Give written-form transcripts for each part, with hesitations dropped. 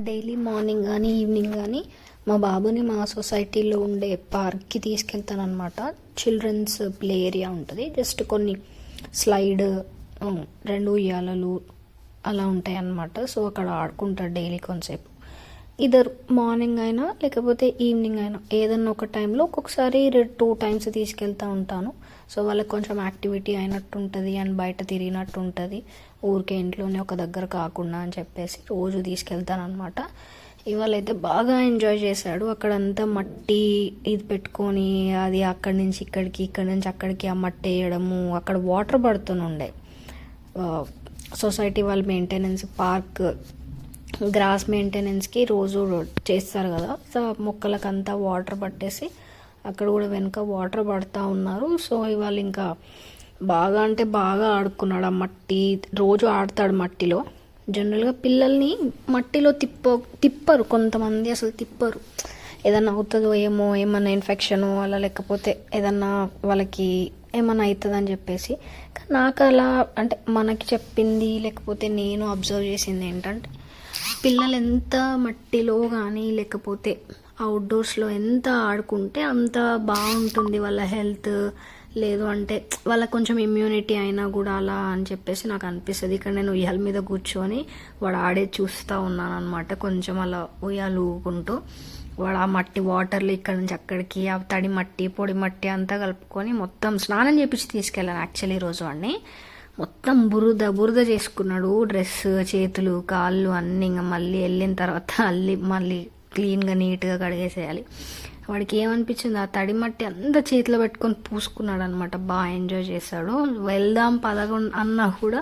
Daily morning కానీ evening కానీ మా బాబుని మా సొసైటీలో ఉండే పార్క్కి తీసుకెళ్తానమాట. చిల్డ్రన్స్ ప్లే ఏరియా ఉంటుంది. జస్ట్ కొన్ని స్లైడ్, 2 ఉయ్యాలలు అలా ఉంటాయి అన్నమాట. సో అక్కడ ఆడుకుంటాడు డైలీ కొంతసేపు. ఇద్దరు మార్నింగ్ అయినా లేకపోతే ఈవినింగ్ అయినా ఏదన్నా ఒక టైంలో ఒక్కొక్కసారి 2 టైమ్స్ తీసుకెళ్తూ ఉంటాను. సో వాళ్ళకి కొంచెం యాక్టివిటీ అయినట్టు ఉంటుంది అండ్ బయట తిరిగినట్టు ఉంటుంది, ఊరికే ఇంట్లోనే ఒక దగ్గర కాకుండా అని చెప్పేసి రోజు తీసుకెళ్తాను అనమాట. ఇవాళ అయితే బాగా ఎంజాయ్ చేశాడు. అక్కడంతా మట్టి ఇది పెట్టుకొని అది అక్కడి నుంచి ఇక్కడికి, ఇక్కడి నుంచి అక్కడికి ఆ మట్టి వేయడము, అక్కడ వాటర్ పడుతుండే. సొసైటీ వాళ్ళ మెయింటెనెన్స్, పార్క్ గ్రాస్ మెయింటెనెన్స్కి రోజు చేస్తారు కదా. సో మొక్కలకంతా వాటర్ పట్టేసి అక్కడ కూడా వెనుక వాటర్ పడుతూ ఉన్నారు. సో ఇవాళ ఇంకా బాగా అంటే బాగా ఆడుకున్నాడు. ఆ మట్టి రోజు ఆడతాడు మట్టిలో. జనరల్గా పిల్లల్ని మట్టిలో తిప్పరు కొంతమంది, అసలు తిప్పరు. ఏదన్నా అవుతుందో ఏమో, ఏమన్నా ఇన్ఫెక్షను అలా, లేకపోతే ఏదన్నా వాళ్ళకి ఏమన్నా అవుతుందని చెప్పేసి. నాకు అలా అంటే మనకి చెప్పింది లేకపోతే నేను అబ్జర్వ్ చేసింది ఏంటంటే, పిల్లలు ఎంత మట్టిలో కానీ లేకపోతే అవుట్డోర్స్లో ఎంత ఆడుకుంటే అంత బాగుంటుంది వాళ్ళ హెల్త్. లేదు అంటే వాళ్ళకి కొంచెం ఇమ్యూనిటీ అయినా కూడా అలా అని చెప్పేసి నాకు అనిపిస్తుంది. ఇక్కడ నేను ఉయ్యాల మీద కూర్చొని వాడు ఆడేది చూస్తూ ఉన్నాను అనమాట. కొంచెం అలా ఉయ్యాలు ఊకుంటూ వాడు ఆ మట్టి వాటర్లు ఇక్కడ నుంచి అక్కడికి, ఆ తడి మట్టి పొడి మట్టి అంతా కలుపుకొని మొత్తం స్నానం చేపించి తీసుకెళ్ళాను యాక్చువల్లీ ఈరోజు వాడిని. మొత్తం బురద చేసుకున్నాడు. డ్రెస్, చేతులు, కాళ్ళు అన్నీ. ఇంకా మళ్ళీ వెళ్ళిన తర్వాత మళ్ళీ క్లీన్గా నీట్గా కడిగేసేయాలి. వాడికి ఏమనిపించింది, ఆ తడి మట్టి అంతా చేతిలో పెట్టుకొని పూసుకున్నాడు అనమాట. బాగా ఎంజాయ్ చేశాడు. వెళ్దాం అన్నా కూడా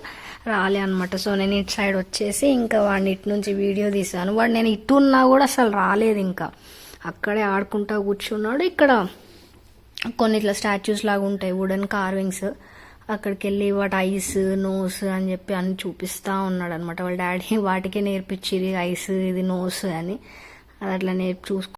రాలే అనమాట. సో నేను ఇటు సైడ్ వచ్చేసి ఇంకా వాడిని ఇటు నుంచి వీడియో తీశాను. వాడు నేను ఇటు ఉన్నా కూడా అసలు రాలేదు, ఇంకా అక్కడే ఆడుకుంటా కూర్చున్నాడు. ఇక్కడ కొన్ని ఇట్లా స్టాచ్యూస్ లాగా ఉంటాయి, వుడెన్ కార్వింగ్స్. అక్కడికి వెళ్ళి వాటి ఐస్, నోస్ అని చెప్పి అన్ని చూపిస్తూ ఉన్నాడు అనమాట. వాళ్ళ డాడీ వాటికే నేర్పించి ఐస్, ఇది నోస్ అని. అది అట్లా చూసుకు